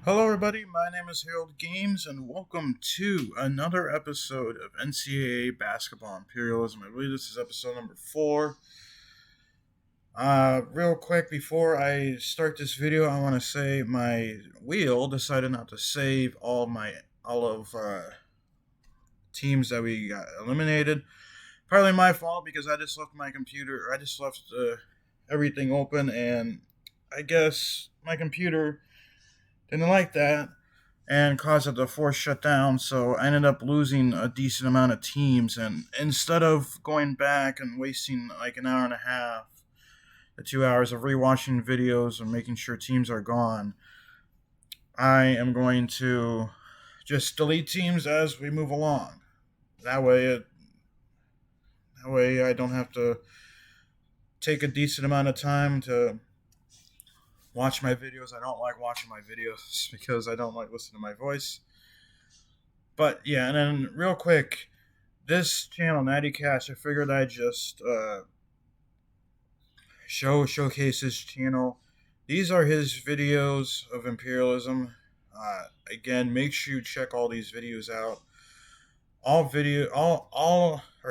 Hello, everybody. My name is Harold Games, and welcome to another episode of NCAA Basketball Imperialism. I believe this is episode number 4. Real quick, before I start this video, I want to say my wheel decided not to save all of teams that we got eliminated. Partly my fault because I just left my computer. I just left everything open, and I guess my computer didn't like that and caused it to force shut down. So I ended up losing a decent amount of teams. And instead of going back and wasting like an hour and a half to 2 hours of rewatching videos and making sure teams are gone, I am going to just delete teams as we move along. That way I don't have to take a decent amount of time to watch my videos. I don't like watching my videos because I don't like listening to my voice. But yeah, and then real quick, this channel, Natty Cash, I figured I'd just showcase his channel. These are his videos of imperialism. Again, make sure you check all these videos out.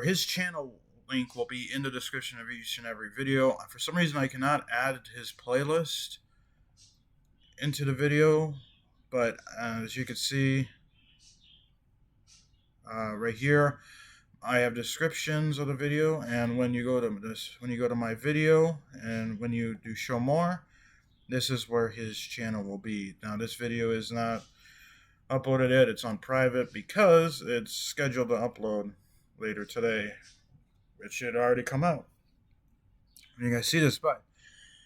His channel link will be in the description of each and every video. For some reason, I cannot add his playlist into the video, but as you can see right here, I have descriptions of the video, and when you go to my video and when you do show more, this is where his channel will be. Now this video is not uploaded yet, it's on private because it's scheduled to upload later today, which should already come out when you guys see this. But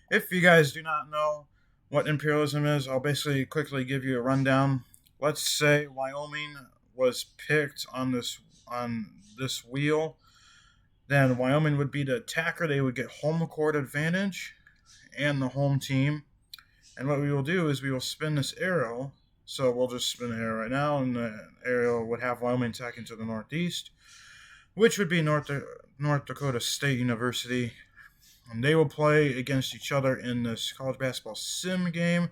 if you guys do not know what imperialism is, I'll basically quickly give you a rundown. Let's say Wyoming was picked on this wheel, then Wyoming would be the attacker. They would get home court advantage and the home team. And what we will do is we will spin this arrow. So we'll just spin the arrow right now, and the arrow would have Wyoming attacking to the northeast, which would be North Dakota State University. And they will play against each other in this college basketball sim game.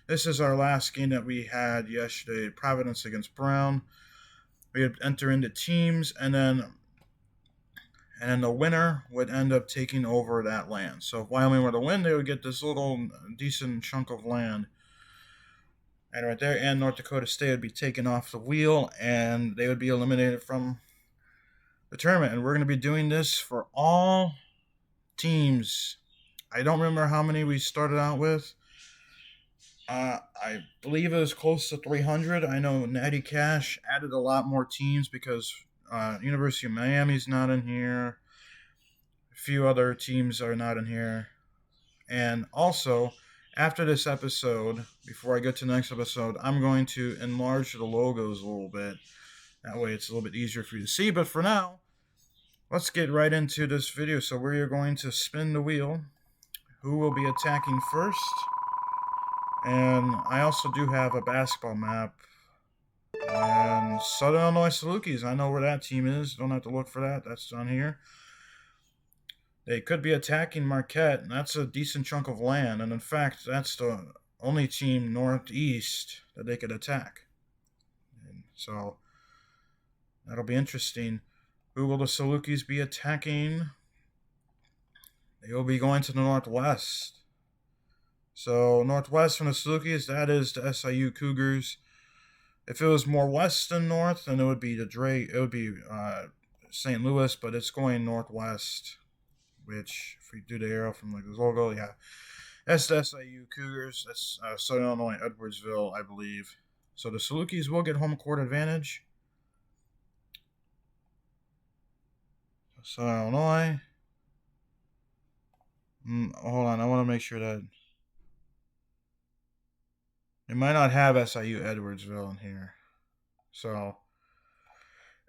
This is our last game that we had yesterday, Providence against Brown. We would enter into teams, and then the winner would end up taking over that land. So if Wyoming were to win, they would get this little decent chunk of land. And right there, and North Dakota State would be taken off the wheel, and they would be eliminated from the tournament. And we're going to be doing this for all teams. I don't remember how many we started out with. I believe it was close to 300. I know Natty Cash added a lot more teams because University of Miami's not in here. A few other teams are not in here. And also, after this episode, before I get to the next episode, I'm going to enlarge the logos a little bit. That way it's a little bit easier for you to see. But for now, let's get right into this video. So we are going to spin the wheel. Who will be attacking first? And I also do have a basketball map. And Southern Illinois Salukis, I know where that team is. Don't have to look for that. That's on here. They could be attacking Marquette, and that's a decent chunk of land. And in fact, that's the only team northeast that they could attack. And so that'll be interesting. Who will the Salukis be attacking? They will be going to the northwest. So northwest from the Salukis, that is the SIU Cougars. If it was more west than north, then it would be St. Louis, but it's going northwest. Which, if we do the arrow from like this logo, yeah, that's the SIU Cougars. That's Southern Illinois, Edwardsville, I believe. So the Salukis will get home court advantage. Southern Illinois. Hold on, I want to make sure that they might not have SIU Edwardsville in here. So,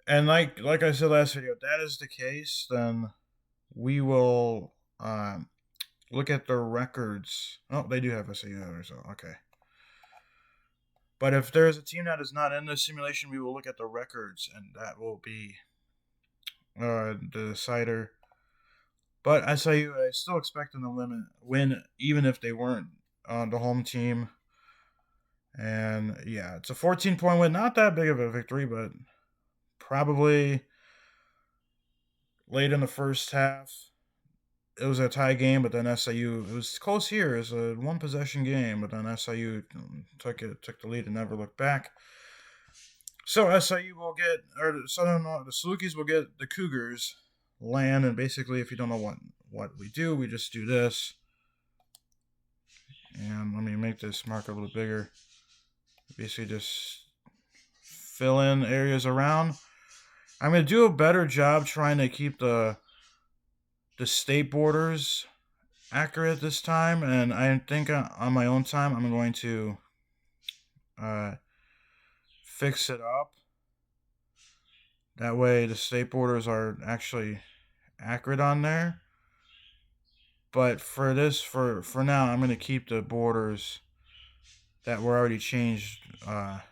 and like I said last video, if that is the case, then we will look at the records. Oh, they do have SIU Edwardsville. Okay. But if there's a team that is not in the simulation, we will look at the records, and that will be the decider. But SIU, I still expect them to win, even if they weren't the home team. And yeah, it's a 14-point win. Not that big of a victory, but probably late in the first half. It was a tie game, but then SIU, it was close here. It was a one possession game, but then SIU took the lead and never looked back. So SIU will get, or the Salukis will get the Cougars land, and basically, if you don't know what we do, we just do this. And let me make this mark a little bigger. Basically, just fill in areas around. I'm going to do a better job trying to keep the state borders accurate this time, and I think on my own time I'm going to fix it up. That way the state borders are actually accurate on there. But for now, I'm going to keep the borders that were already changed, that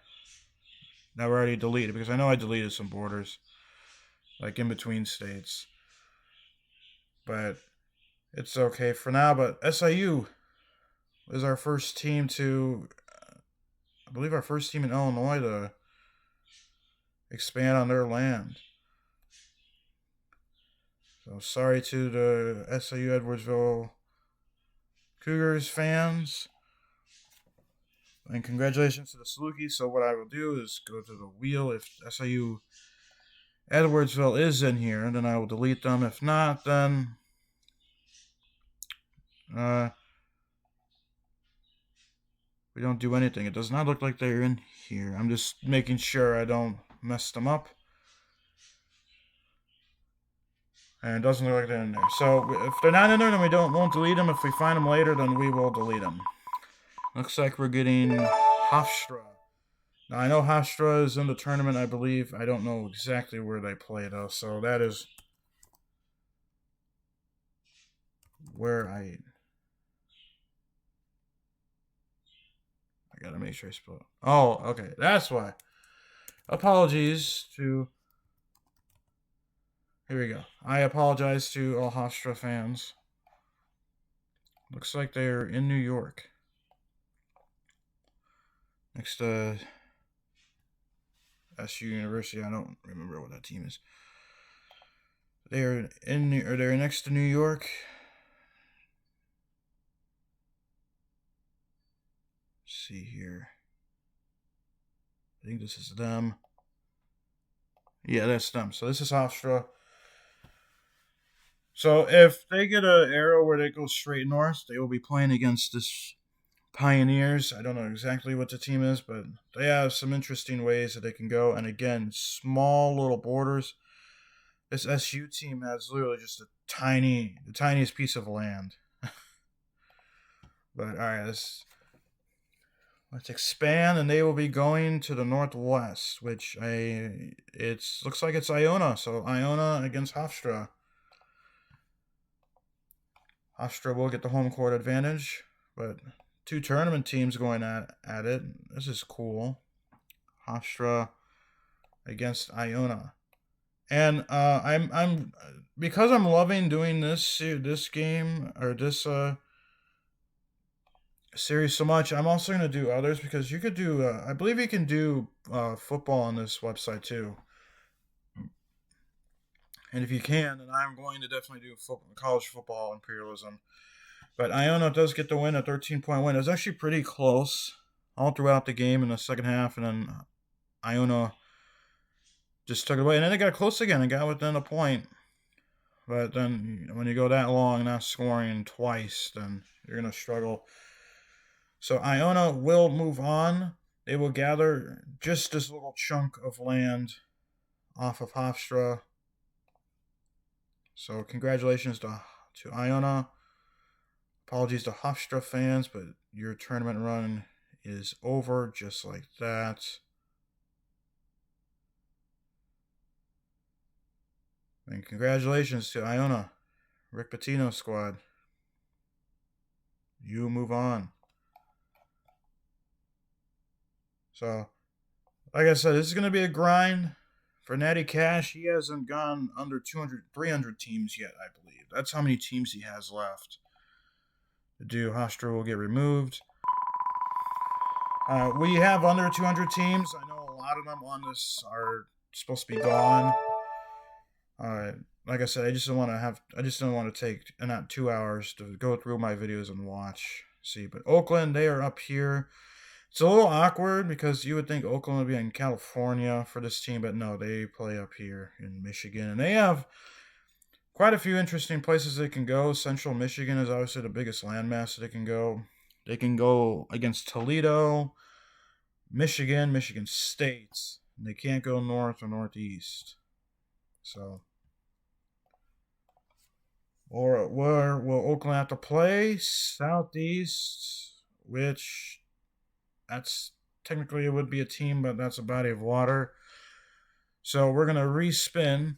were already deleted, because I know I deleted some borders, like in between states. But it's okay for now. But SIU is our first team to, I believe, our first team in Illinois to expand on their land. So sorry to the SIU Edwardsville Cougars fans. And congratulations to the Salukis. So what I will do is go to the wheel. If SIU Edwardsville is in here, then I will delete them. If not, then we don't do anything. It does not look like they're in here. I'm just making sure I don't mess them up. And it doesn't look like they're in there. So if they're not in there, then we won't delete them. If we find them later, then we will delete them. Looks like we're getting Hofstra. Now, I know Hofstra is in the tournament, I believe. I don't know exactly where they play, though. So that is where I gotta make sure I spell it. Oh, okay. That's why. Apologies to... Here we go. I apologize to all Hofstra fans. Looks like they're in New York. Next to SU University. I don't remember what that team is. They're next to New York. Let's see here. I think this is them. Yeah, that's them. So this is Hofstra. So if they get an arrow where they go straight north, they will be playing against this Pioneers. I don't know exactly what the team is, but they have some interesting ways that they can go. And again, small little borders. This SU team has literally just the tiniest piece of land. But all right, let's expand, and they will be going to the northwest, which looks like it's Iona. So Iona against Hofstra. Hofstra will get the home court advantage, but two tournament teams going at it. This is cool. Hofstra against Iona. And I'm because I'm loving doing this game, or this series so much. I'm also going to do others, because you could do I believe you can do football on this website too. And if you can, then I'm going to definitely do college football Imperialism. But Iona does get the win, a 13-point win. It was actually pretty close all throughout the game in the second half, and then Iona just took it away. And then it got close again and got within a point. But then when you go that long, not scoring twice, then you're going to struggle. So Iona will move on. They will gather just this little chunk of land off of Hofstra. So congratulations to Iona. Apologies to Hofstra fans, but your tournament run is over just like that. And congratulations to Iona, Rick Pitino squad. You move on. So, like I said, this is going to be a grind. For Natty Cash, he hasn't gone under 300 teams yet, I believe. That's how many teams he has left to do. Hofstra will get removed. We have under 200 teams. I know a lot of them on this are supposed to be gone. Uh, like I said, I just don't want to take not 2 hours to go through my videos and watch. See, but Oakland, they are up here. It's a little awkward because you would think Oakland would be in California for this team, but no, they play up here in Michigan, and they have quite a few interesting places they can go. Central Michigan is obviously the biggest landmass they can go. They can go against Toledo, Michigan, Michigan State. They can't go north or northeast. So, or where will Oakland have to play? Southeast, which that's technically it would be a team, but that's a body of water. So we're gonna respin,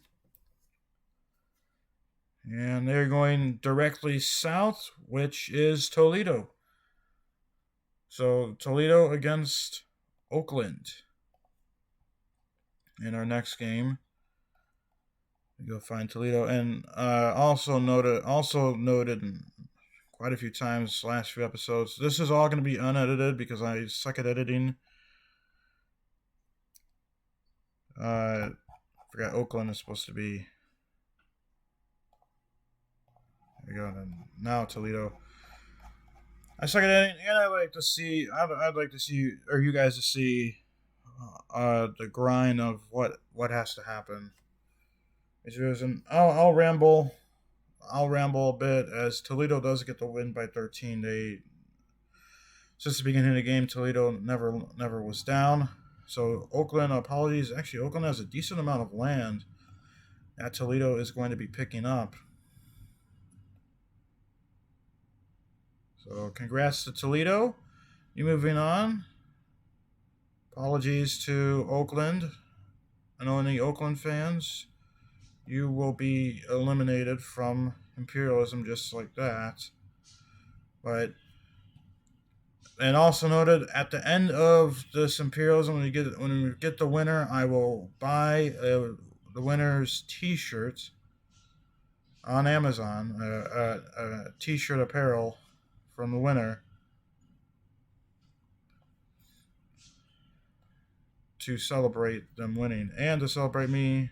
and they're going directly south, which is Toledo. So Toledo against Oakland in our next game. Go find Toledo, and also noted quite a few times last few episodes. This is all going to be unedited because I suck at editing. Forgot Oakland is supposed to be. There we go. And now Toledo. I suck at editing, and I'd like to see. I'd like to see, or you guys to see, the grind of what has to happen. I'll ramble. I'll ramble a bit as Toledo does get the win by 13. Since the beginning of the game, Toledo never was down. So Oakland, apologies. Actually, Oakland has a decent amount of land that Toledo is going to be picking up. So congrats to Toledo. You moving on. Apologies to Oakland and any Oakland fans. You will be eliminated from Imperialism just like that. But and also noted at the end of this Imperialism, when we get the winner, I will buy the winner's T-shirt on Amazon, T-shirt apparel from the winner to celebrate them winning and to celebrate me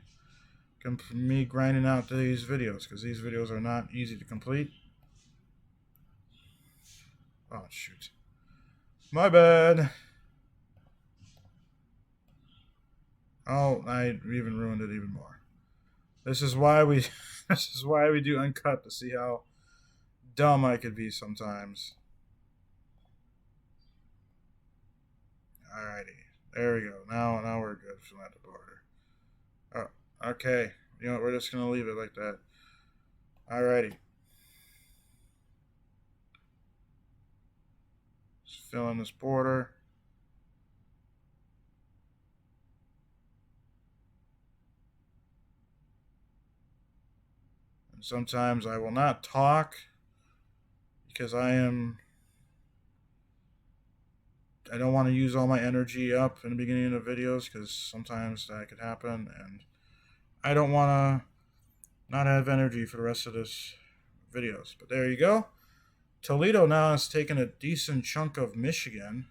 grinding out these videos because these videos are not easy to complete. Oh shoot. My bad. Oh, I even ruined it even more. This is why we do uncut to see how dumb I could be sometimes. Alrighty. There we go. Now we're good from that border. Oh, okay. You know what, we're just gonna leave it like that. Alrighty. Just fill in this border. And sometimes I will not talk because I don't want to use all my energy up in the beginning of videos because sometimes that could happen, and I don't want to not have energy for the rest of this videos. But there you go. Toledo now has taken a decent chunk of Michigan.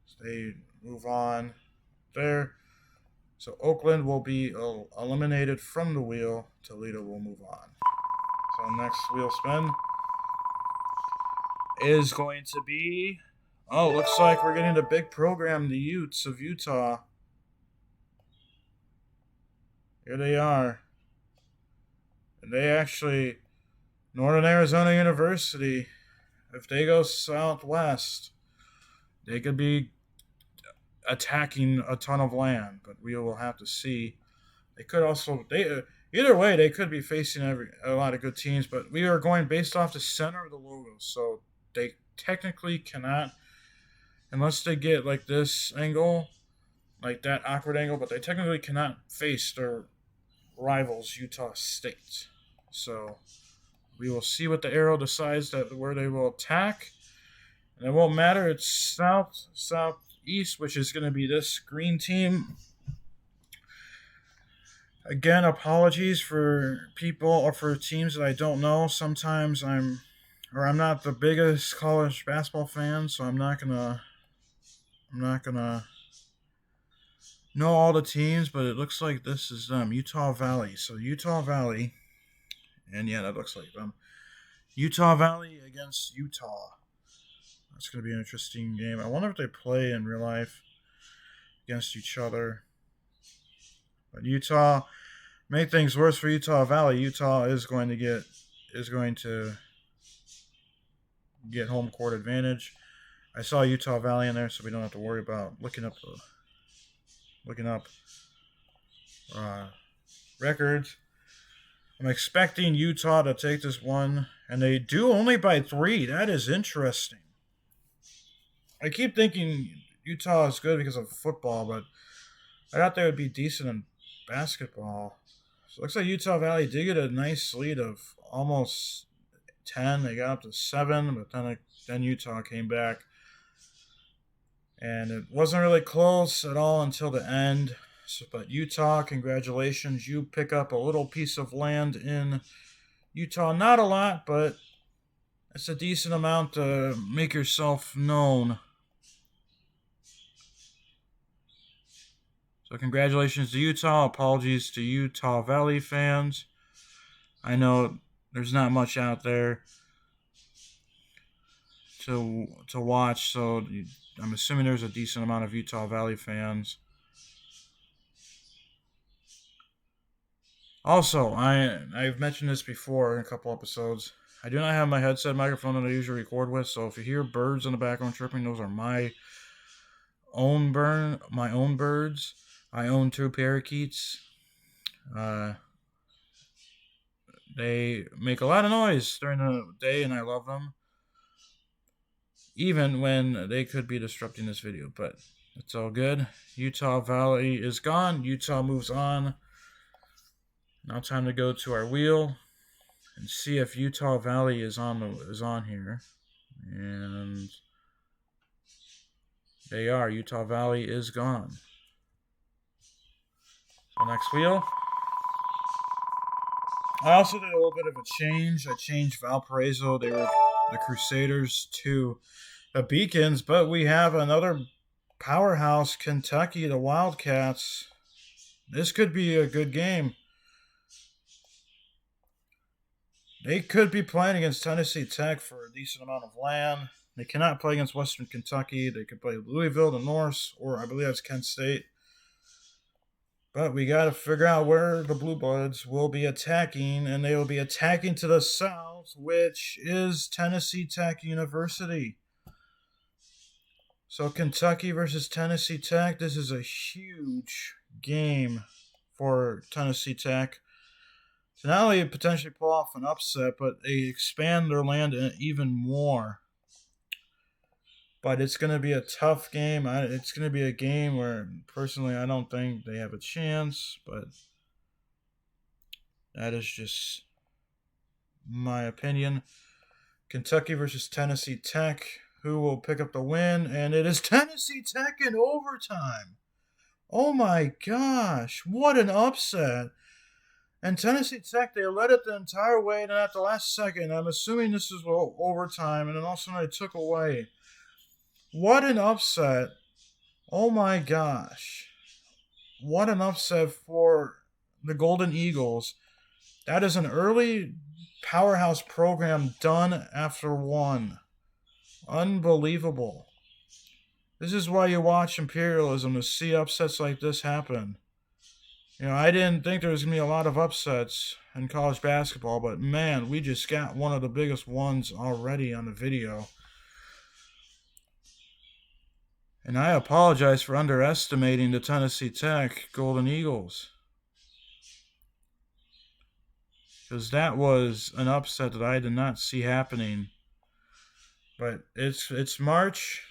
So they move on there. So Oakland will be eliminated from the wheel. Toledo will move on. So next wheel spin is going to be. Oh, looks like we're getting the big program, the Utes of Utah. Here they are. And they actually, Northern Arizona University, if they go southwest, they could be attacking a ton of land, but we will have to see. They could also, either way, they could be facing a lot of good teams, but we are going based off the center of the logo, so they technically cannot, unless they get like this angle, like that awkward angle, but they technically cannot face their rivals, Utah State. So we will see what the arrow decides where they will attack. And it won't matter. It's southeast, which is going to be this green team. Again, apologies for people or for teams that I don't know. Sometimes I'm or I'm not the biggest college basketball fan, so I'm not gonna know all the teams, but it looks like this is them, Utah Valley. So Utah Valley, and yeah, that looks like them. Utah Valley against Utah. That's gonna be an interesting game. I wonder if they play in real life against each other. But Utah, make things worse for Utah Valley. Utah is going to get home court advantage. I saw Utah Valley in there, so we don't have to worry about looking up uh, records. I'm expecting Utah to take this one, and they do only by 3. That is interesting. I keep thinking Utah is good because of football, but I thought they would be decent in basketball. So it looks like Utah Valley did get a nice lead of almost 10. They got up to 7, but then Utah came back. And it wasn't really close at all until the end. So, but Utah, congratulations. You pick up a little piece of land in Utah. Not a lot, but it's a decent amount to make yourself known. So congratulations to Utah. Apologies to Utah Valley fans. I know there's not much out there to watch, so I'm assuming there's a decent amount of Utah Valley fans. Also, I've mentioned this before in a couple episodes. I do not have my headset microphone that I usually record with, so if you hear birds in the background chirping, those are my own birds. I own 2 parakeets. They make a lot of noise during the day, and I love them. Even when they could be disrupting this video, but it's all good. Utah Valley is gone. Utah moves on. Now time to go to our wheel and see if Utah Valley is on here. And they are. Utah Valley is gone. So next wheel. I also did a little bit of a change. I changed Valparaiso. They were the Crusaders to the Beacons, but we have another powerhouse, Kentucky, the Wildcats. This could be a good game. They could be playing against Tennessee Tech for a decent amount of land. They cannot play against Western Kentucky. They could play Louisville, the Norse, or I believe that's Kent State. But we got to figure out where the Blue Bloods will be attacking, and they will be attacking to the south, which is Tennessee Tech University. So Kentucky versus Tennessee Tech. This is a huge game for Tennessee Tech. So not only potentially pull off an upset, but they expand their land even more. But it's going to be a tough game. It's going to be a game where, personally, I don't think they have a chance. But that is just my opinion. Kentucky versus Tennessee Tech. Who will pick up the win? And it is Tennessee Tech in overtime. Oh my gosh. What an upset. And Tennessee Tech, they led it the entire way. And then at the last second, I'm assuming this is overtime. And then also they took away. What an upset. Oh my gosh. What an upset for the Golden Eagles. That is an early powerhouse program done after one. Unbelievable. This is why you watch Imperialism, to see upsets like this happen. You know, I didn't think there was going to be a lot of upsets in college basketball, but man, we just got one of the biggest ones already on the video. And I apologize for underestimating the Tennessee Tech Golden Eagles. Because that was an upset that I did not see happening. But it's March.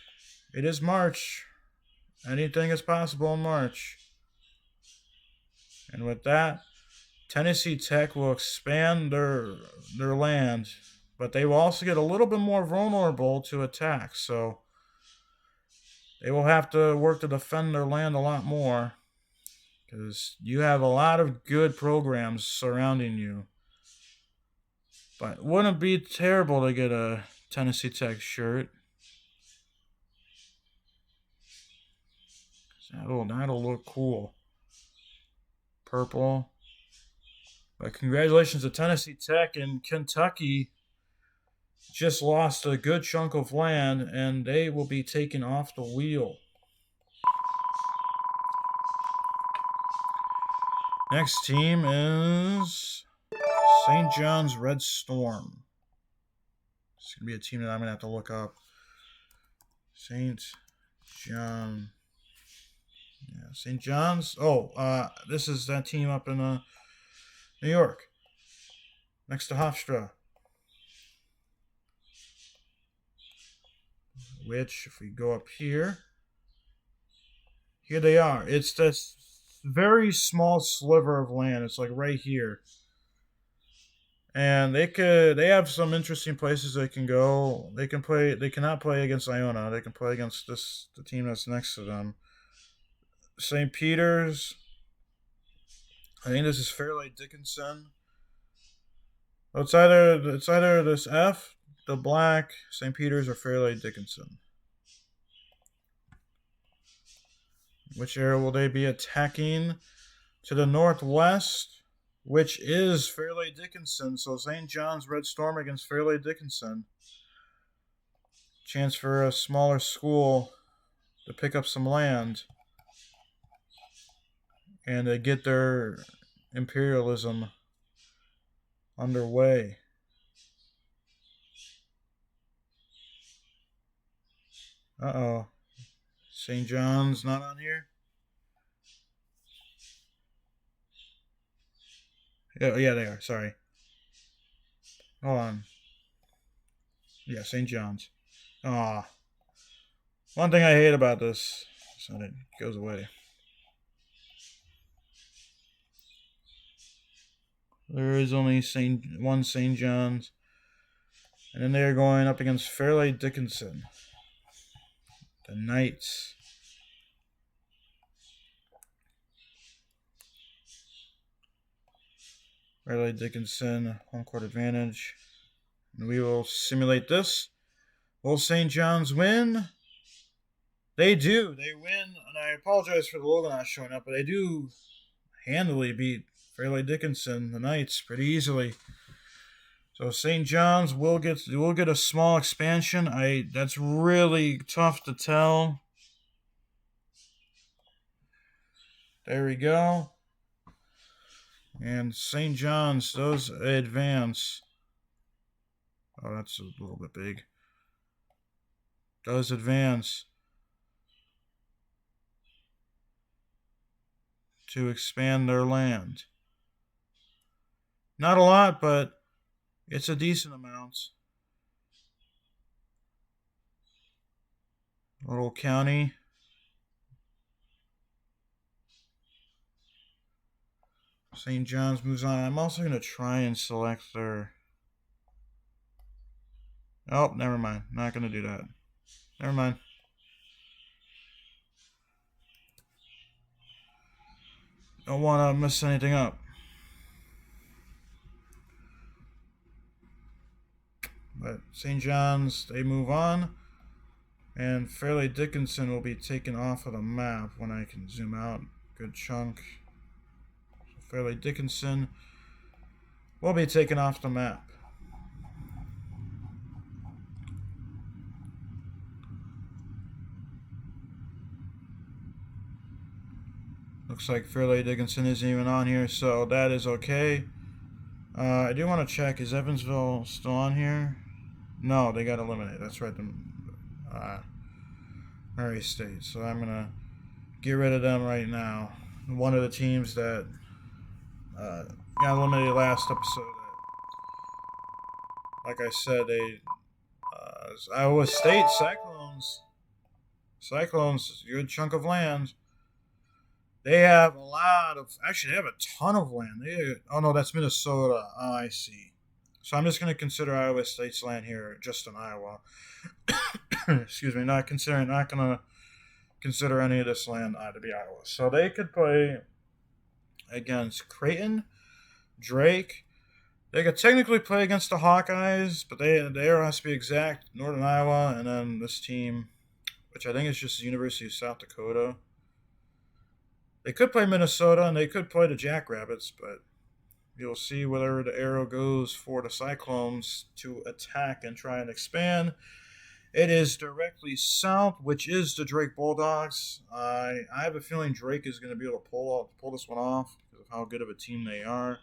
It is March. Anything is possible in March. And with that, Tennessee Tech will expand their land, but they will also get a little bit more vulnerable to attack. So they will have to work to defend their land a lot more, because you have a lot of good programs surrounding you. But wouldn't be terrible to get a Tennessee Tech shirt. That'll look cool. Purple. But congratulations to Tennessee Tech and Kentucky. Just lost a good chunk of land, and they will be taken off the wheel. Next team is St. John's Red Storm. It's going to be a team that I'm going to have to look up. St. John. Yeah, St. John's. Oh, this is that team up in New York. Next to Hofstra. Which, if we go up here they are. It's this very small sliver of land. It's like right here. And they have some interesting places they can go. They cannot play against Iona. They can play against the team that's next to them. St. Peter's. I think this is Fairleigh Dickinson. It's either this F, the black, St. Peter's, or Fairleigh Dickinson. Which area will they be attacking? To the northwest, which is Fairleigh Dickinson. So St. John's Red Storm against Fairleigh Dickinson. Chance for a smaller school to pick up some land and to get their imperialism underway. Uh-oh. St. John's not on here? Yeah, they are. Sorry. Hold on. Yeah, St. John's. Aw. One thing I hate about this is that it goes away. There is only one St. John's. And then they are going up against Fairleigh Dickinson. The Knights. Fairleigh Dickinson, home court advantage. And we will simulate this. Will St. John's win? They do. They win. And I apologize for the logo not showing up, but they do handily beat Fairleigh Dickinson, the Knights, pretty easily. So St. John's will get a small expansion. That's really tough to tell. There we go. And St. John's does advance. Oh, that's a little bit big. Does advance to expand their land. Not a lot, but it's a decent amount. Little county. St. John's moves on. I'm also going to try and select their... Oh, never mind. Not going to do that. Never mind. Don't want to mess anything up. But St. John's, they move on. And Fairleigh Dickinson will be taken off of the map when I can zoom out. Good chunk. So Fairleigh Dickinson will be taken off the map. Looks like Fairleigh Dickinson isn't even on here, so that is okay. I do want to check, is Evansville still on here? No, they got eliminated. That's right. Murray State. So I'm going to get rid of them right now. One of the teams that got eliminated last episode. Like I said, Iowa State Cyclones, a good chunk of land. They have actually they have a ton of land. Oh no, that's Minnesota. Oh, I see. So I'm just going to consider Iowa State's land here, just in Iowa. Excuse me, not going to consider any of this land to be Iowa. So they could play against Creighton, Drake, They could technically play against the Hawkeyes, but the arrow has to be exact. Northern Iowa, and then this team, which I think is just the University of South Dakota. They could play Minnesota, and they could play the Jackrabbits, but you'll see whether the arrow goes for the Cyclones to attack and try and expand. It is directly south, which is the Drake Bulldogs. I have a feeling Drake is going to be able to pull this one off because of how good of a team they are.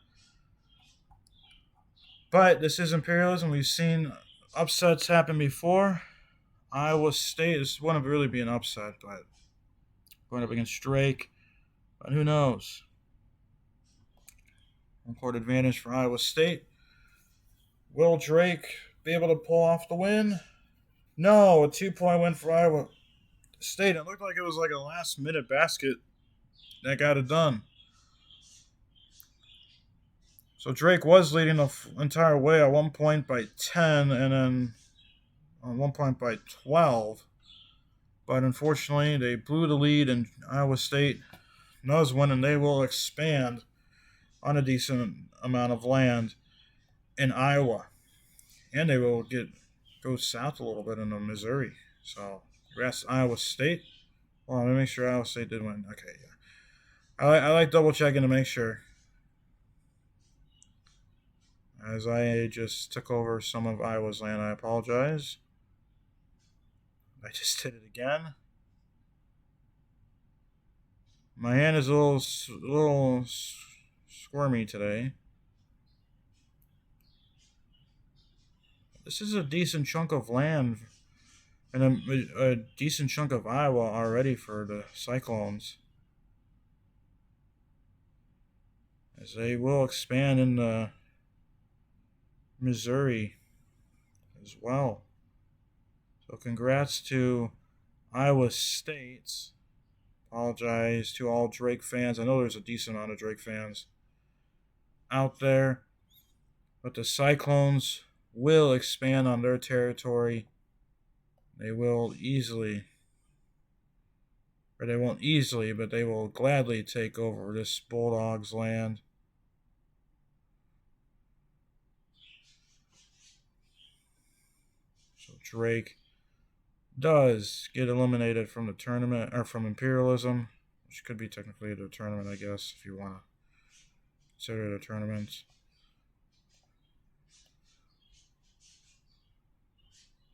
But this is Imperialism. We've seen upsets happen before. Iowa State is one of really be an upset, but going up against Drake, but who knows? Home court advantage for Iowa State. Will Drake be able to pull off the win? No, a 2-point win for Iowa State. It looked like it was like a last-minute basket that got it done. So Drake was leading the entire way at 1 point by 10, and then on 1 point by 12. But unfortunately, they blew the lead, and Iowa State knows when, and they will expand on a decent amount of land in Iowa. And they will go south a little bit into Missouri. So, congrats Iowa State. Well, let me make sure Iowa State did win. Okay, yeah. I like double checking to make sure. As I just took over some of Iowa's land, I apologize. I just did it again. My hand is a little squirmy today. This is a decent chunk of land and a decent chunk of Iowa already for the Cyclones, as they will expand in the Missouri as well. So congrats to Iowa State. Apologize to all Drake fans. I know there's a decent amount of Drake fans out there, but the Cyclones will expand on their territory. They will easily, or they won't easily, but they will gladly take over this Bulldogs land. So Drake does get eliminated from the tournament, or from Imperialism, which could be technically the tournament, I guess, if you want to consider it a tournament.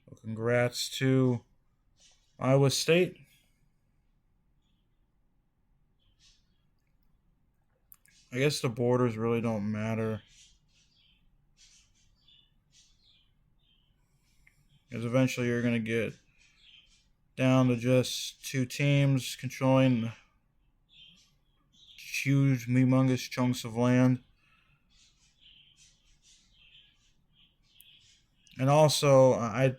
So congrats to Iowa State. I guess the borders really don't matter, because eventually you're going to get down to just two teams controlling huge, humongous chunks of land. And also, I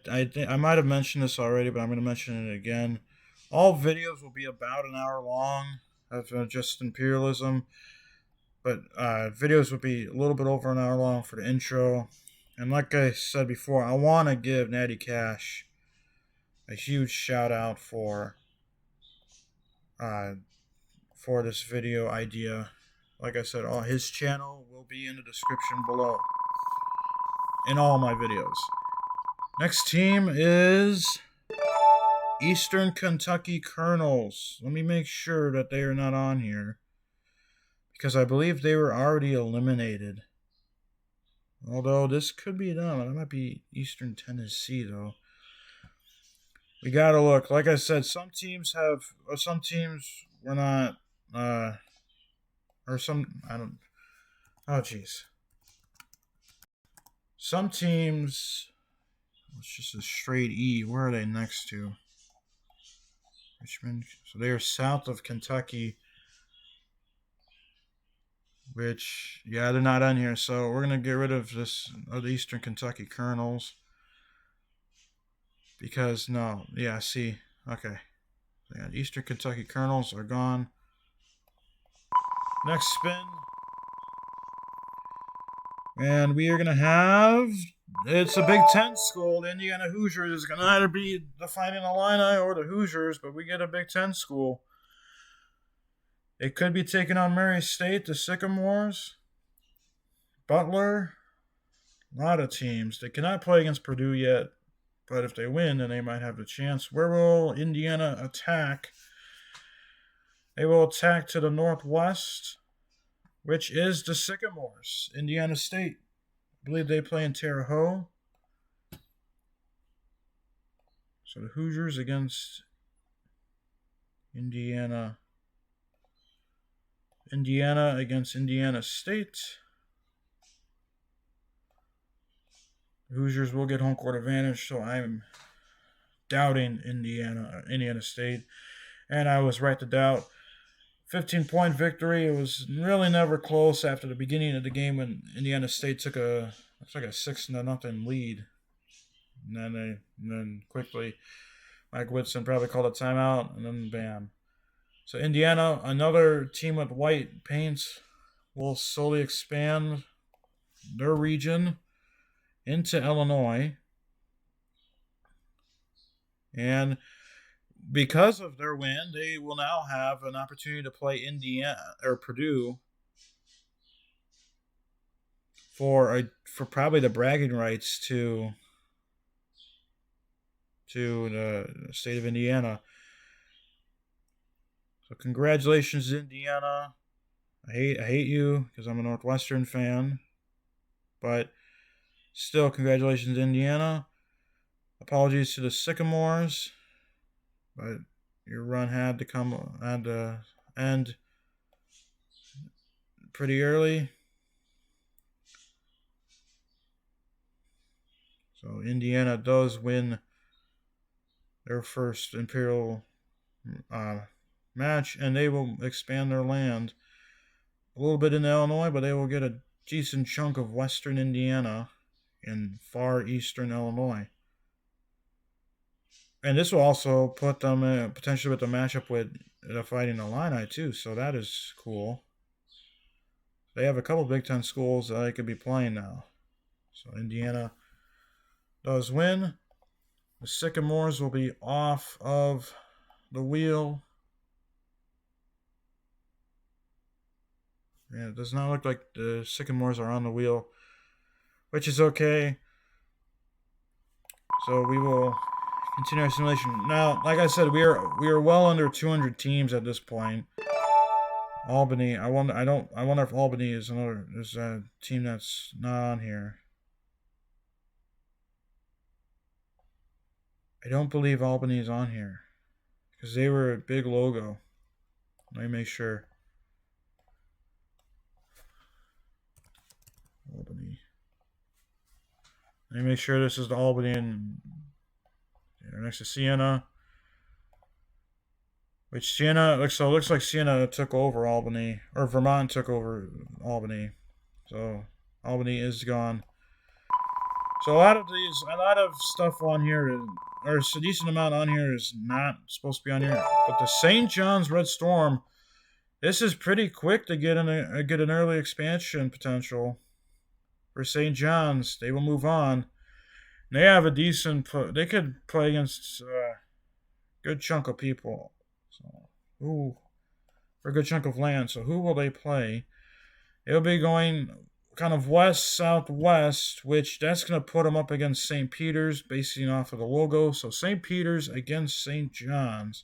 might have mentioned this already, but I'm going to mention it again. All videos will be about an hour long of just Imperialism, but videos will be a little bit over an hour long for the intro. And like I said before, I want to give Natty Cash a huge shout out for this video idea. Like I said, his channel will be in the description below in all my videos. Next team is Eastern Kentucky Colonels. Let me make sure that they are not on here, because I believe they were already eliminated. Although this could be them. That might be Eastern Tennessee, though. We gotta look. Like I said, some teams were not, or some, I don't, oh jeez. Some teams, it's just a straight E. Where are they next to? Richmond. So they are south of Kentucky, which, yeah, they're not on here. So we're going to get rid of the Eastern Kentucky Colonels. Because, no, yeah, see, okay. Yeah, Eastern Kentucky Colonels are gone. Next spin. And we are going to have, it's a Big Ten school. The Indiana Hoosiers is going to either be the Fighting Illini or the Hoosiers, but we get a Big Ten school. It could be taking on Murray State, the Sycamores, Butler, A lot of teams. They cannot play against Purdue yet, but if they win, then they might have a chance. Where will Indiana attack? They will attack to the northwest, which is the Sycamores, Indiana State. I believe they play in Terre Haute. So the Hoosiers against Indiana. Indiana against Indiana State. The Hoosiers will get home court advantage, so I'm doubting Indiana State. And I was right to doubt. 15-point victory. It was really never close after the beginning of the game when Indiana State took a 6-0 lead. And then quickly Mike Whitson probably called a timeout, and then bam. So Indiana, another team with white paints, will slowly expand their region into Illinois. And because of their win, they will now have an opportunity to play Indiana or Purdue for probably the bragging rights to the state of Indiana. So congratulations, Indiana. I hate you because I'm a Northwestern fan, but still, congratulations, Indiana. Apologies to the Sycamores, but your run had to end pretty early. So Indiana does win their first Imperial match, and they will expand their land a little bit in Illinois, but they will get a decent chunk of western Indiana and far eastern Illinois. And this will also put them potentially with the matchup with the Fighting Illini too, so that is cool. They have a couple Big Ten schools that they could be playing now. So Indiana does win. The Sycamores will be off of the wheel. Yeah, it does not look like the Sycamores are on the wheel, which is okay. So we will continue our simulation. Now, like I said, we are well under 200 teams at this point. Albany, I wonder if Albany is a team that's not on here. I don't believe Albany is on here because they were a big logo. Let me make sure. Albany. Let me make sure this is the Albany and next to Siena. Which Siena looks like Siena took over Albany, or Vermont took over Albany. So Albany is gone. So a lot of stuff on here, or a decent amount on here, is not supposed to be on here. But the St. John's Red Storm, this is pretty quick to get an early expansion potential for St. John's. They will move on. They have a decent. They could play against a good chunk of people. So, for a good chunk of land. So who will they play? It'll be going kind of west-southwest, which that's going to put them up against St. Peter's, basing off of the logo. So St. Peter's against St. John's.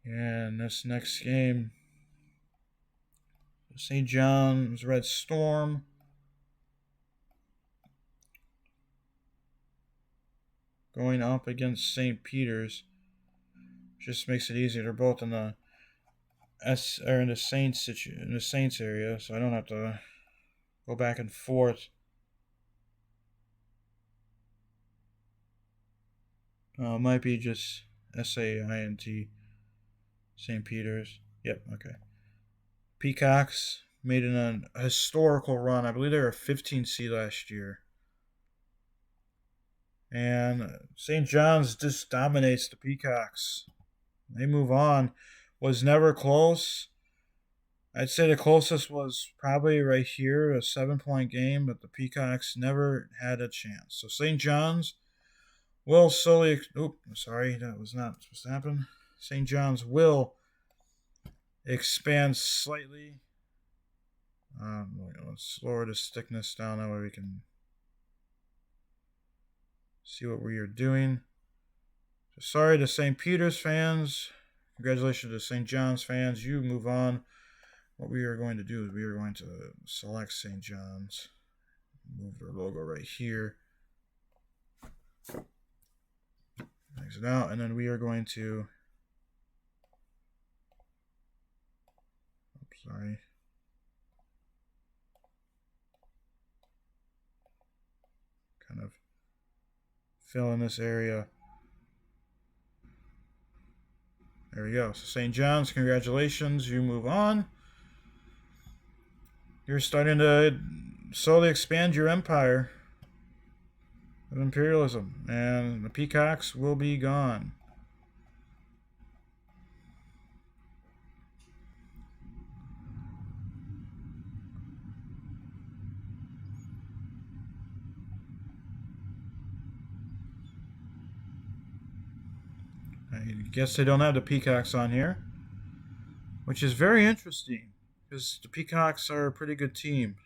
And this next game, St. John's Red Storm. Going up against St. Peter's. Just makes it easier. They're both in the Saints area, so I don't have to go back and forth. It might be just SAINT, St. Peter's. Yep, okay. Peacocks made a historical run. I believe they were a 15 seed last year. And St. John's just dominates the Peacocks. They move on. Was never close. I'd say the closest was probably right here, a 7-point game, but the Peacocks never had a chance. So St. John's will slowly. Sorry, that was not supposed to happen. St. John's will expand slightly. Let's lower the thickness down, that way we can see what we are doing. So sorry to St. Peter's fans. Congratulations to St. John's fans. You move on. What we are going to do is we are going to select St. John's. Move their logo right here. Exit out, and then we are going to. Oops, sorry. Kind of fill in this area. There we go. So St. John's, congratulations. You move on. You're starting to slowly expand your empire of imperialism, and the peacocks will be gone. I guess they don't have the peacocks on here, which is very interesting because the peacocks are a pretty good team,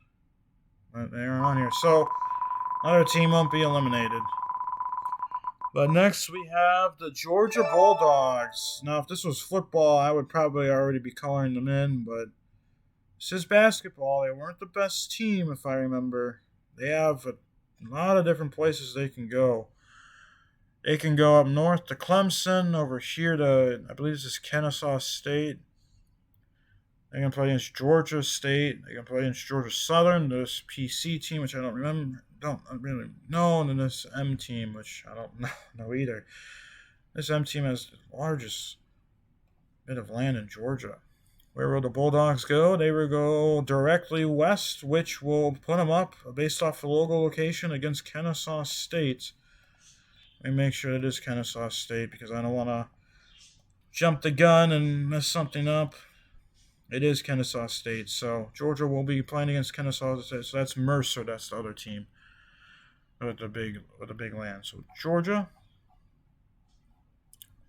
but they aren't on here. So another team won't be eliminated. But next we have the Georgia Bulldogs. Now, if this was football, I would probably already be coloring them in, but this is basketball. They weren't the best team, if I remember. They have a lot of different places they can go. They can go up north to Clemson, over here to, I believe this is Kennesaw State. They can play against Georgia State. They can play against Georgia Southern, this PC team, which I don't really know, and then this M team, which I don't know either. This M team has the largest bit of land in Georgia. Where will the Bulldogs go? They will go directly west, which will put them up based off the logo location against Kennesaw State. Let me make sure it is Kennesaw State because I don't want to jump the gun and mess something up. It is Kennesaw State, so Georgia will be playing against Kennesaw State. So that's Mercer. That's the other team with the big land. So Georgia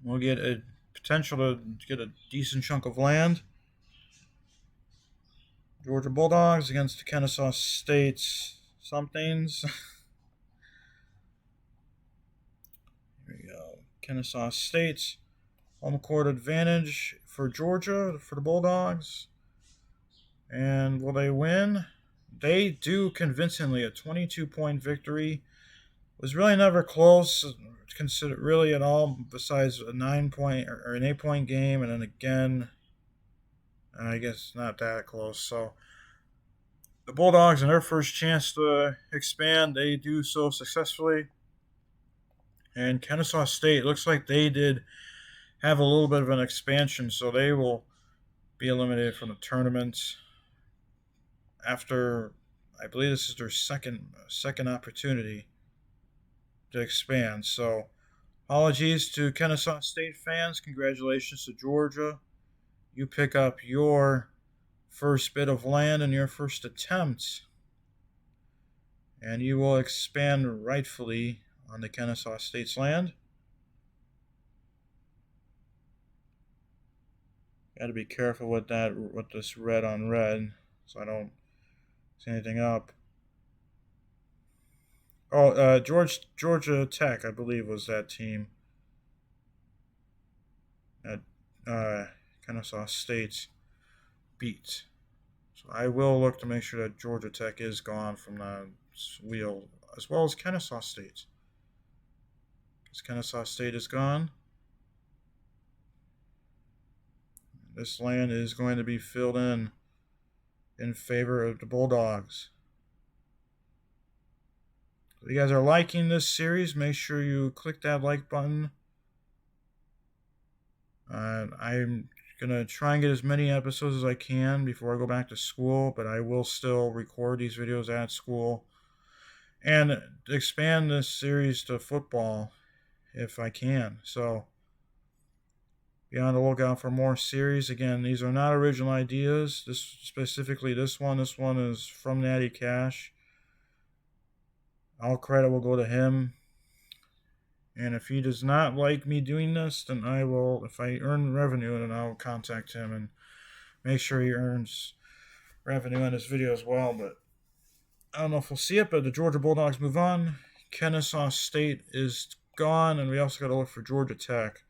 will get a potential to get a decent chunk of land. Georgia Bulldogs against the Kennesaw State somethings. Here we go. Kennesaw State. Home court advantage for Georgia, for the Bulldogs. And will they win? They do convincingly. A 22-point victory. Was really never close, considered really at all, besides a 9-point or an 8-point game, and then again, I guess not that close. So the Bulldogs, in their first chance to expand, they do so successfully. And Kennesaw State looks like they did have a little bit of an expansion, so they will be eliminated from the tournament after, I believe this is their second opportunity to expand. So apologies to Kennesaw State fans. Congratulations to Georgia. You pick up your first bit of land in your first attempt, and you will expand rightfully on the Kennesaw State's land. Got to be careful with this red on red, so I don't see anything up. Oh, Georgia Tech, I believe, was that team that Kennesaw State beat. So I will look to make sure that Georgia Tech is gone from the wheel, as well as Kennesaw State. Because Kennesaw State is gone. This land is going to be filled in favor of the Bulldogs. If you guys are liking this series, make sure you click that like button. I'm going to try and get as many episodes as I can before I go back to school, but I will still record these videos at school and expand this series to football if I can. So be on the lookout for more series. Again, these are not original ideas. This one is from Natty Cash. All credit will go to him. And if he does not like me doing this, then I will, if I earn revenue, then I'll contact him and make sure he earns revenue on this video as well, but I don't know if we'll see it. But the Georgia Bulldogs move on. Kennesaw State is gone, and we also got to look for Georgia Tech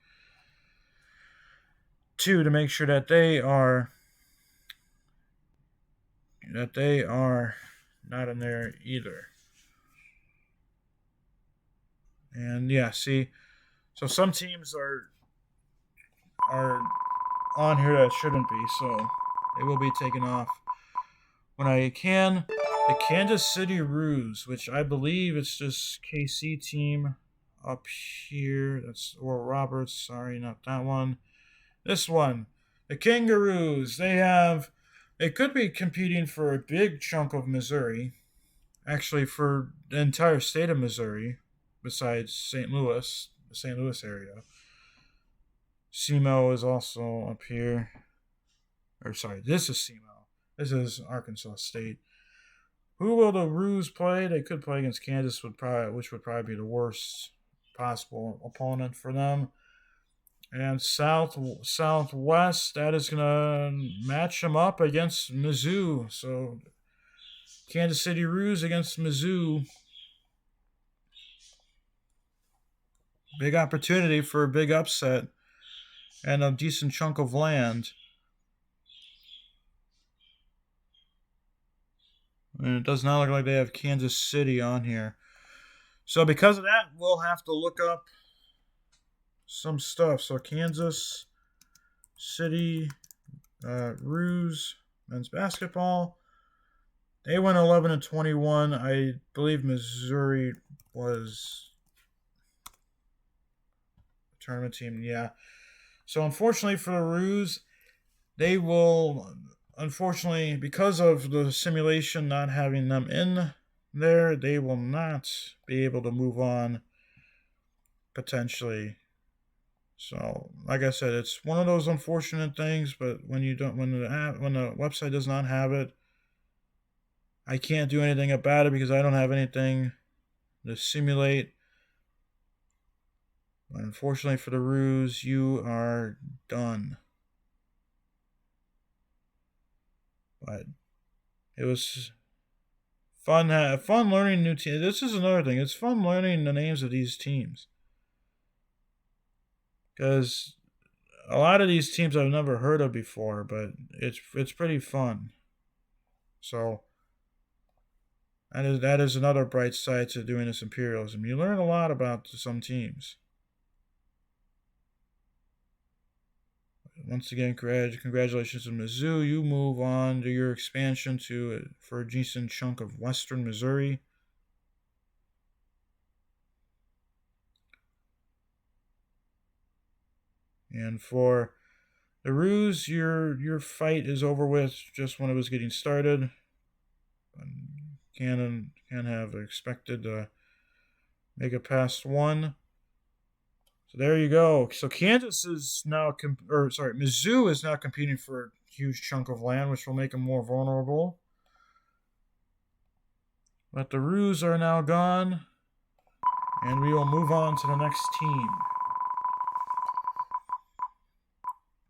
too to make sure that they are not in there either. And yeah, see, so some teams are on here that shouldn't be, so they will be taken off when I can. The Kansas City Roos, which I believe it's this KC team up here. That's Oral Roberts. Sorry, not that one. This one. The Kangaroos. They could be competing for a big chunk of Missouri. Actually, for the entire state of Missouri, besides St. Louis, the St. Louis area. SEMO is also up here. Or sorry, this is SEMO. This is Arkansas State. Who will the Roos play? They could play against Kansas, which would probably be the worst possible opponent for them. And Southwest, that is going to match them up against Mizzou. So Kansas City Roos against Mizzou. Big opportunity for a big upset and a decent chunk of land. And it does not look like they have Kansas City on here. So because of that, we'll have to look up some stuff. So Kansas City Roos men's basketball. They went 11-21. I believe Missouri was a tournament team. Yeah. So unfortunately for the Roos, they will... Unfortunately, because of the simulation not having them in there, they will not be able to move on potentially. So, like I said, it's one of those unfortunate things. But when the website does not have it, I can't do anything about it because I don't have anything to simulate. But unfortunately for the Roos, you are done. But it was fun learning new teams. This is another thing. It's fun learning the names of these teams. Because a lot of these teams I've never heard of before, but it's pretty fun. So that is another bright side to doing this Imperialism. You learn a lot about some teams. Once again, congratulations to Mizzou. You move on to your expansion for a decent chunk of western Missouri. And for the Roos, your fight is over with just when it was getting started. Cannon can have expected to make it past one. So there you go. So Kansas is now, Mizzou is now competing for a huge chunk of land, which will make them more vulnerable. But the Roos are now gone, and we will move on to the next team,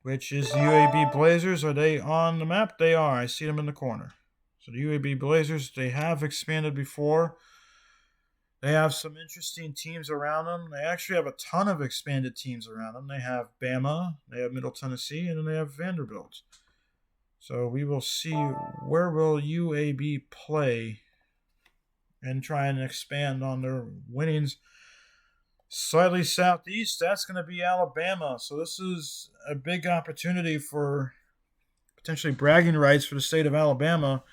which is the UAB Blazers. Are they on the map? They are. I see them in the corner. So the UAB Blazers, they have expanded before. They have some interesting teams around them. They actually have a ton of expanded teams around them. They have Bama, they have Middle Tennessee, and then they have Vanderbilt. So we will see where will UAB play and try and expand on their winnings. Slightly southeast, that's going to be Alabama. So this is a big opportunity for potentially bragging rights for the state of Alabama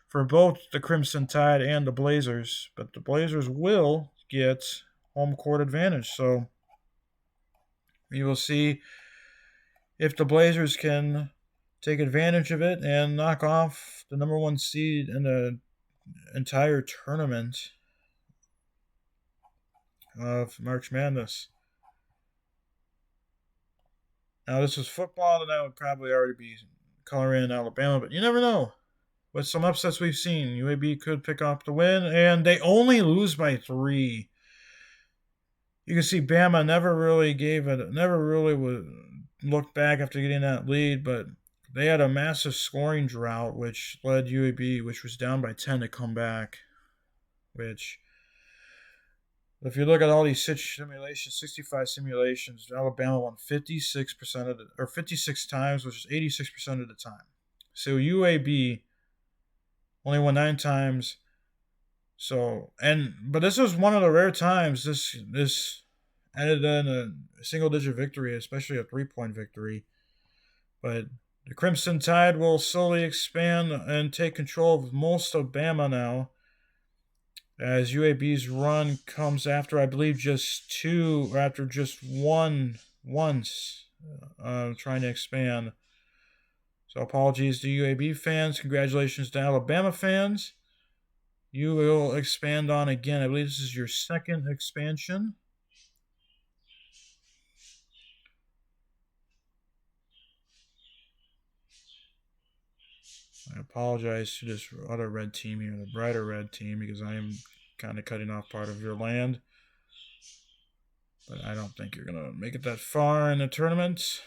for both the Crimson Tide and the Blazers. But the Blazers will get home court advantage. So we will see if the Blazers can take advantage of it and knock off the number one seed in the entire tournament of March Madness. Now, this is football, and that would probably already be coloring in Alabama, but you never know. With some upsets we've seen, UAB could pick up the win, and they only lose by 3. You can see Bama never really looked back after getting that lead, but they had a massive scoring drought, which led UAB, which was down by 10, to come back. Which, if you look at all these simulations, 65 simulations, Alabama won 56% of the, or 56 times, which is 86% of the time. So UAB only won 9 times. So, but this was one of the rare times this ended in a single digit victory, especially a 3-point victory. But the Crimson Tide will slowly expand and take control of most of Bama now, as UAB's run comes after, I believe, after just once trying to expand. So apologies to UAB fans. Congratulations to Alabama fans. You will expand on again. I believe this is your second expansion. I apologize to this other red team here, the brighter red team, because I am kind of cutting off part of your land. But I don't think you're going to make it that far in the tournament.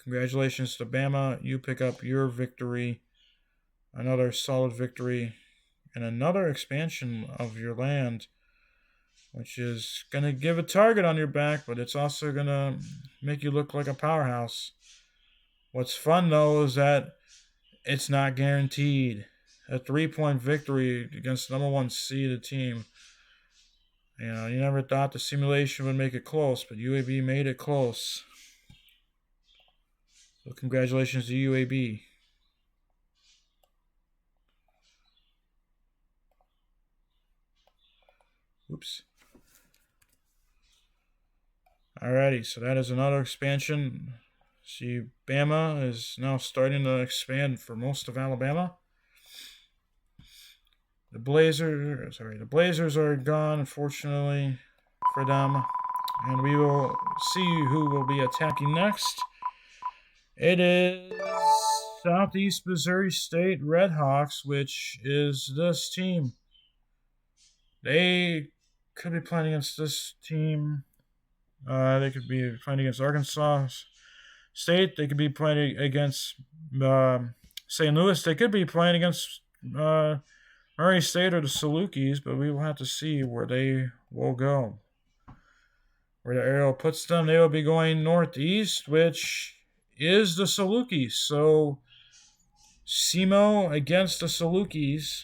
Congratulations to Bama. You pick up your victory. Another solid victory. And another expansion of your land, which is going to give a target on your back, but it's also going to make you look like a powerhouse. What's fun, though, is that it's not guaranteed. A 3-point victory against the number 1 seeded team. You know, you never thought the simulation would make it close, but UAB made it close. So congratulations to UAB. Oops. Alrighty, so that is another expansion. See, Bama is now starting to expand for most of Alabama. The Blazers are gone, unfortunately for them. And we will see who will be attacking next. It is Southeast Missouri State Redhawks, which is this team. They could be playing against this team. They could be playing against Arkansas State. They could be playing against St. Louis. They could be playing against Murray State or the Salukis, but we will have to see where they will go. Where the arrow puts them, they will be going northeast, which is the Salukis. So, SEMO against the Salukis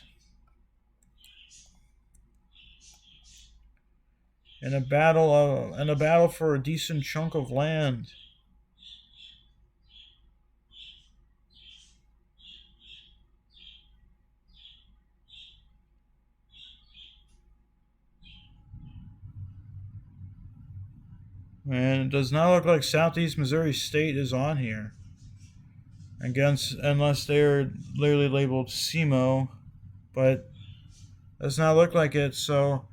in a battle for a decent chunk of land. And it does not look like Southeast Missouri State is on here. Unless they're literally labeled SEMO. But does not look like it. So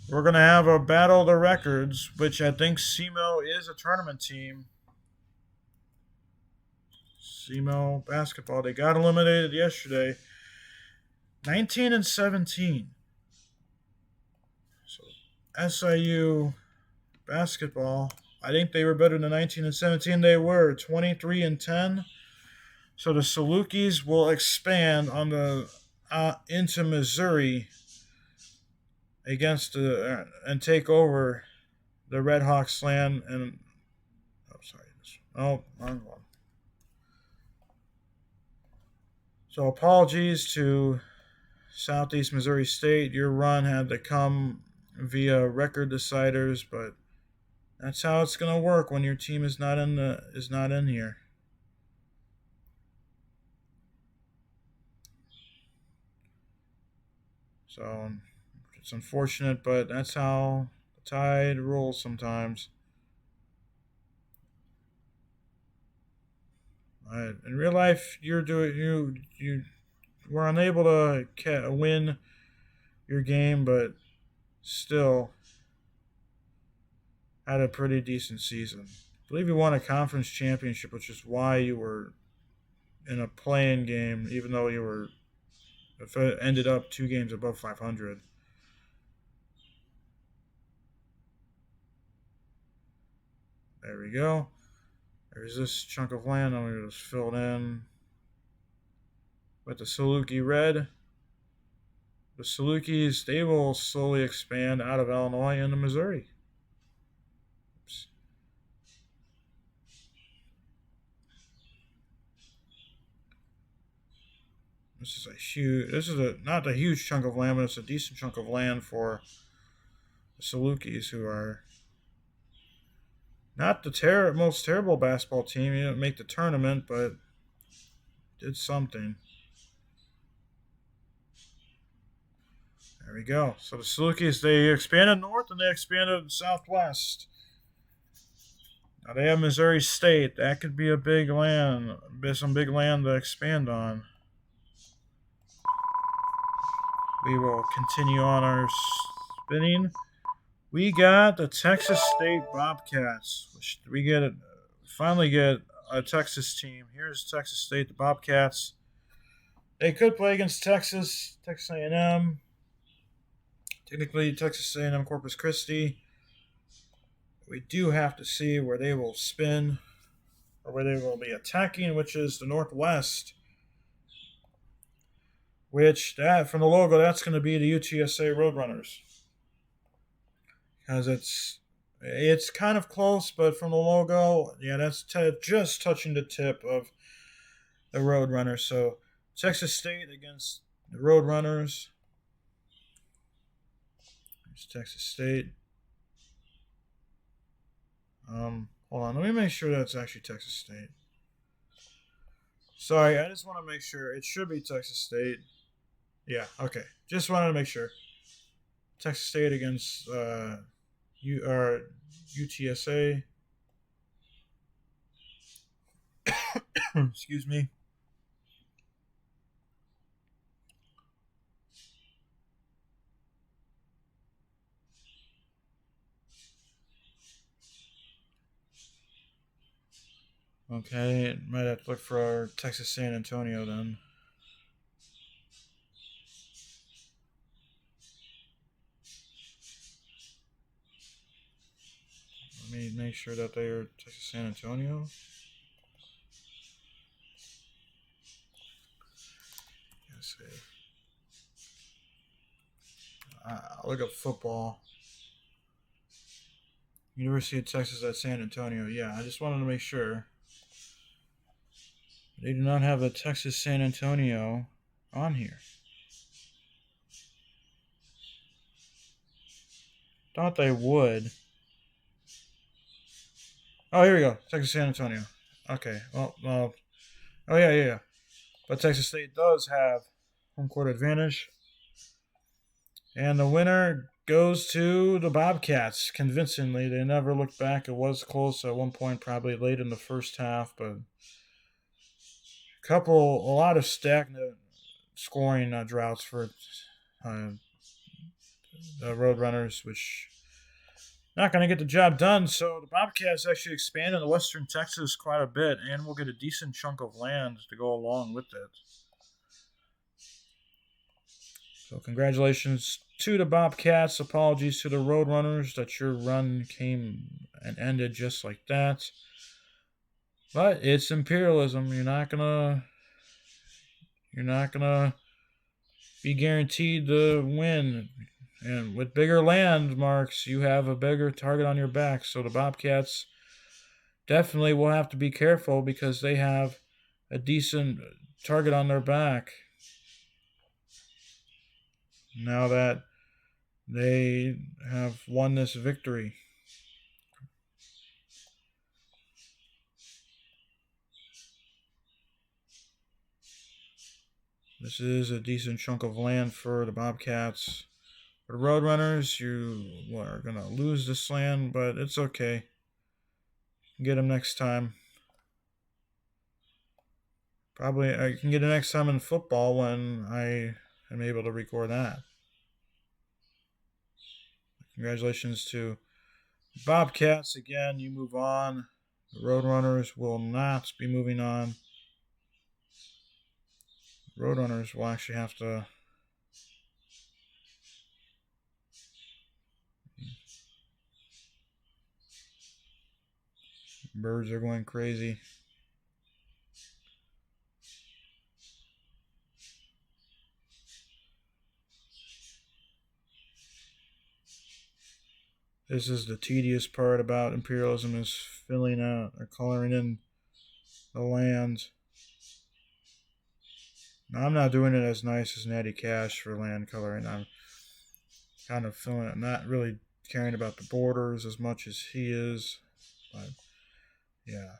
we're going to have a battle of the records, which I think SEMO is a tournament team. SEMO basketball. They got eliminated yesterday. 19-17. So SIU basketball. I think they were better than 19-17. They were 23-10. So the Salukis will expand on the into Missouri against and take over the Redhawks land. And wrong one. So apologies to Southeast Missouri State. Your run had to come via record deciders, but that's how it's gonna work when your team is not in here. So it's unfortunate, but that's how the tide rolls sometimes. In real life, you were unable to win your game, but still had a pretty decent season. I believe you won a conference championship, which is why you were in a play-in game, even though you were ended up 2 games above 500. There we go. There's this chunk of land. I'm going to just fill it in with the Saluki red. The Salukis, they will slowly expand out of Illinois into Missouri. Oops. This is not a huge chunk of land, but it's a decent chunk of land for the Salukis, who are not the most terrible basketball team. You didn't make the tournament, but did something. There we go. So the Salukis, they expanded north and they expanded southwest. Now they have Missouri State. That could be a big land, some big land to expand on. We will continue on our spinning. We got the Texas State Bobcats. Finally get a Texas team. Here's Texas State, the Bobcats. They could play against Texas A&M. Technically, Texas A&M Corpus Christi. We do have to see where they will spin, or where they will be attacking, which is the Northwest. Which, from the logo, that's going to be the UTSA Roadrunners. Because it's kind of close, but from the logo, yeah, that's just touching the tip of the Roadrunners. So, Texas State against the Roadrunners. There's Texas State. Hold on, let me make sure that's actually Texas State. Sorry, I just want to make sure. It should be Texas State. Yeah, okay. Just wanted to make sure. Texas State against UTSA. Excuse me. Okay, might have to look for our Texas San Antonio then. Let me make sure that they are Texas San Antonio. Let's see. I'll look up football. University of Texas at San Antonio. Yeah, I just wanted to make sure. They do not have the Texas San Antonio on here. Thought they would. Oh, here we go. Texas San Antonio. Okay. Well. Oh, yeah. But Texas State does have home court advantage. And the winner goes to the Bobcats convincingly. They never looked back. It was close at one point, probably late in the first half, but a lot of stagnant scoring droughts for the Roadrunners, which not going to get the job done. So the Bobcats actually expand into western Texas quite a bit, and we'll get a decent chunk of land to go along with it. So congratulations to the Bobcats. Apologies to the Roadrunners that your run came and ended just like that. But it's imperialism. You're not gonna be guaranteed to win. And with bigger landmarks, you have a bigger target on your back. So the Bobcats definitely will have to be careful because they have a decent target on their back. Now that they have won this victory. This is a decent chunk of land for the Bobcats. For the Roadrunners, you are going to lose this land, but it's okay. Get them next time. Probably I can get it next time in football when I am able to record that. Congratulations to Bobcats. Again, you move on. The Roadrunners will not be moving on. Roadrunners will actually have to Birds are going crazy. This is the tedious part about imperialism, is filling out or coloring in the land. Now, I'm not doing it as nice as Natty Cash for land coloring. I'm kind of feeling it, not really caring about the borders as much as he is. But yeah.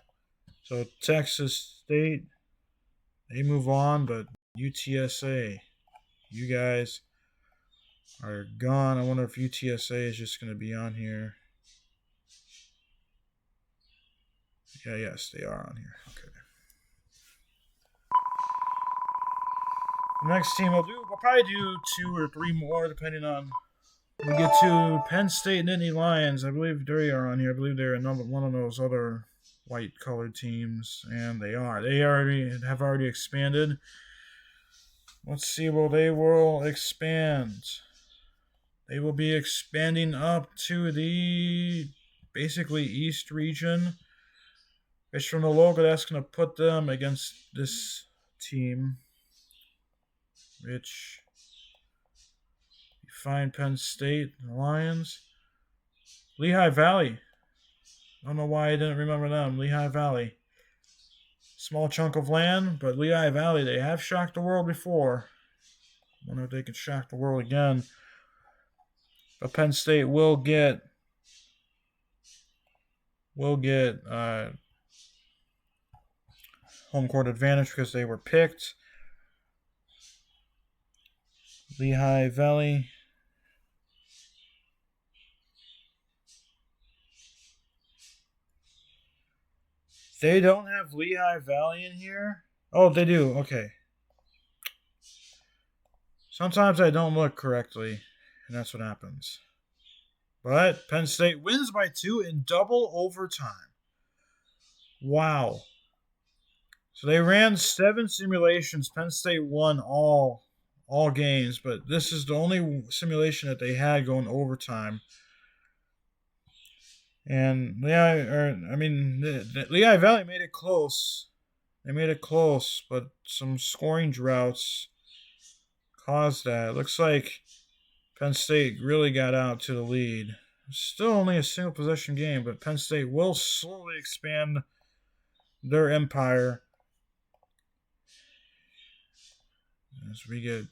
So Texas State, they move on, but UTSA, you guys are gone. I wonder if UTSA is just going to be on here. Yeah, yes, they are on here. Okay. The next team we'll probably do 2 or 3 more, depending on. We get to Penn State Nittany Lions. I believe they are on here. I believe they're one of those other white colored teams, and they are. They have already expanded. Let's see. Well, they will expand. They will be expanding up to the basically East region. Which from the logo, that's going to put them against this team. Which you find Penn State, the Lions. Lehigh Valley. I don't know why I didn't remember them. Lehigh Valley. Small chunk of land, but Lehigh Valley, they have shocked the world before. Wonder if they can shock the world again. But Penn State will get home court advantage because they were picked. Lehigh Valley. They don't have Lehigh Valley in here? Oh, they do. Okay. Sometimes I don't look correctly, and that's what happens. But Penn State wins by 2 in double overtime. Wow. So they ran 7 simulations. Penn State won all games, but this is the only simulation that they had going overtime. And Lehigh Valley made it close. They made it close, but some scoring droughts caused that. It looks like Penn State really got out to the lead. Still only a single possession game, but Penn State will slowly expand their empire as we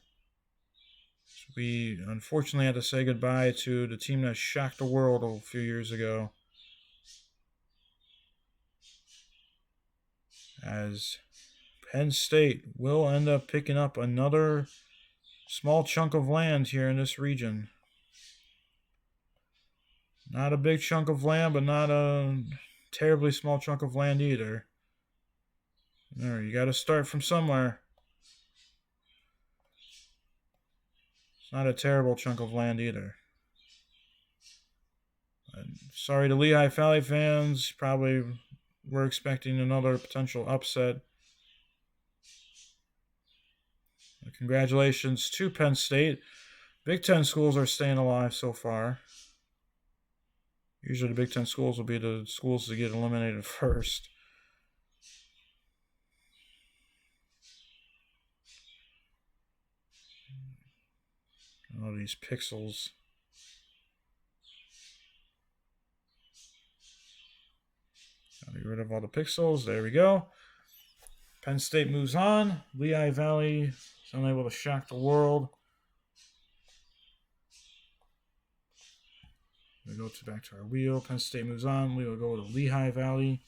unfortunately had to say goodbye to the team that shocked the world a few years ago. As Penn State will end up picking up another small chunk of land here in this region. Not a big chunk of land, but not a terribly small chunk of land either. There, you got to start from somewhere. It's not a terrible chunk of land either. Sorry to Lehigh Valley fans. Probably were expecting another potential upset. Congratulations to Penn State. Big Ten schools are staying alive so far. Usually the Big Ten schools will be the schools that get eliminated first. All these pixels. Gotta get rid of all the pixels. There we go. Penn State moves on. Lehigh Valley is unable to shock the world. We go back to our wheel. Penn State moves on. We will go to Lehigh Valley.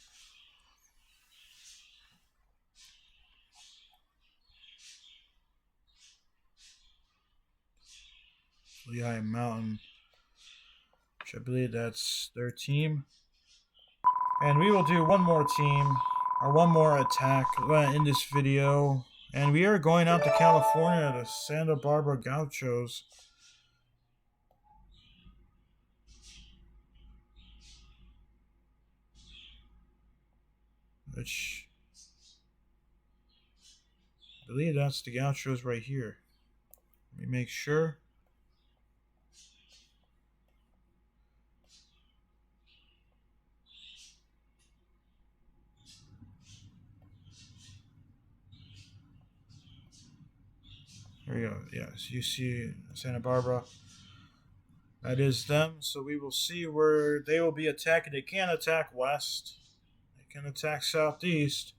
Lehigh Mountain, which I believe that's their team. And we will do one more team, or one more attack in this video. And we are going out to California, to Santa Barbara Gauchos. Which, I believe that's the Gauchos right here. Let me make sure. There you go. Yes, UC Santa Barbara. That is them. So we will see where they will be attacking. They can't attack west. They can attack southeast,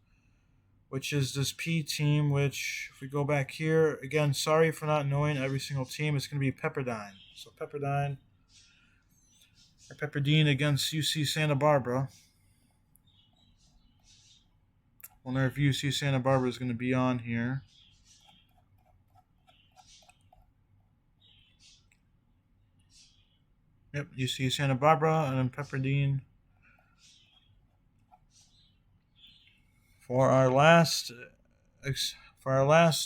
which is this P team. Which, if we go back here again, sorry for not knowing every single team. It's going to be Pepperdine. So Pepperdine or Pepperdine against UC Santa Barbara. Wonder if UC Santa Barbara is going to be on here. Yep, UC Santa Barbara and then Pepperdine. For our last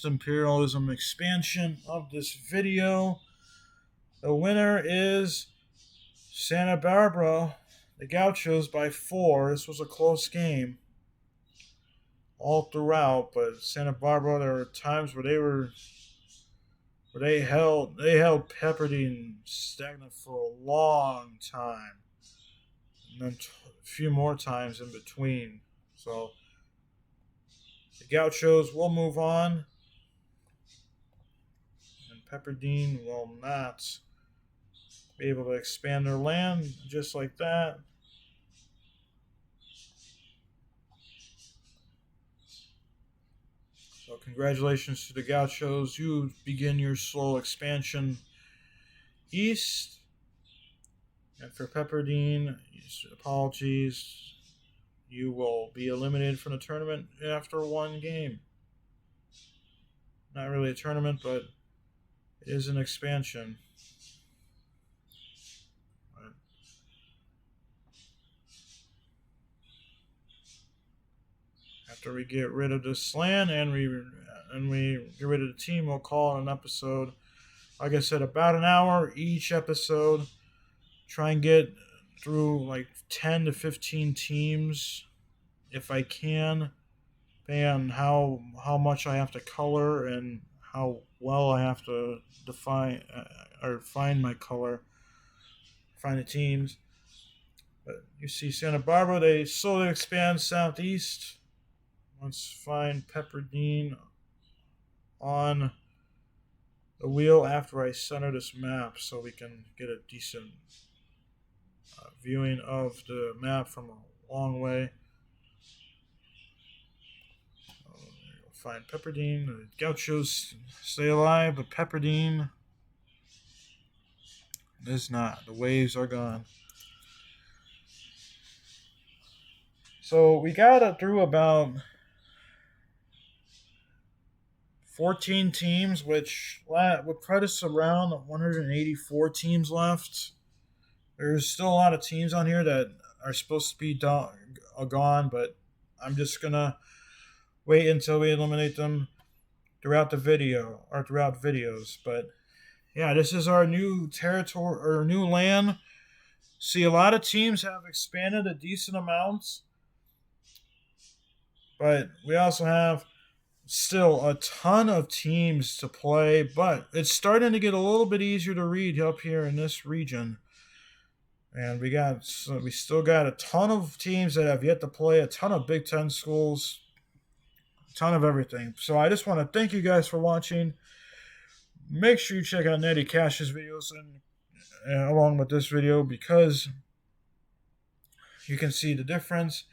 Imperialism expansion of this video, the winner is Santa Barbara, the Gauchos, by 4. This was a close game all throughout, but Santa Barbara, there were times where they held Pepperdine stagnant for a long time, and then a few more times in between. So the Gauchos will move on, and Pepperdine will not be able to expand their land just like that. So congratulations to the Gauchos. You begin your slow expansion east. And for Pepperdine, apologies. You will be eliminated from the tournament after one game. Not really a tournament, but it is an expansion. After we get rid of this land and we get rid of the team, we'll call it an episode. Like I said, about an hour each episode. Try and get through like 10 to 15 teams if I can, depending on how much I have to color and how well I have to define or find my color, find the teams. But you see Santa Barbara, they slowly expand southeast. Let's find Pepperdine on the wheel after I center this map so we can get a decent viewing of the map from a long way. Find Pepperdine. The Gauchos stay alive, but Pepperdine is not. The waves are gone. So we got through about 14 teams, which would put us around 184 teams left. There's still a lot of teams on here that are supposed to be gone, but I'm just going to wait until we eliminate them throughout the video, or throughout videos. But yeah, this is our new territory, or new land. See, a lot of teams have expanded a decent amount, but we also have still a ton of teams to play, but it's starting to get a little bit easier to read up here in this region. And we still got a ton of teams that have yet to play, a ton of Big Ten schools, a ton of everything. So I just want to thank you guys for watching. Make sure you check out Netty Cash's videos and along with this video, because you can see the difference.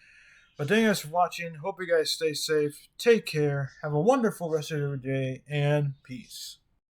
But thank you guys for watching. Hope you guys stay safe. Take care. Have a wonderful rest of your day, and peace.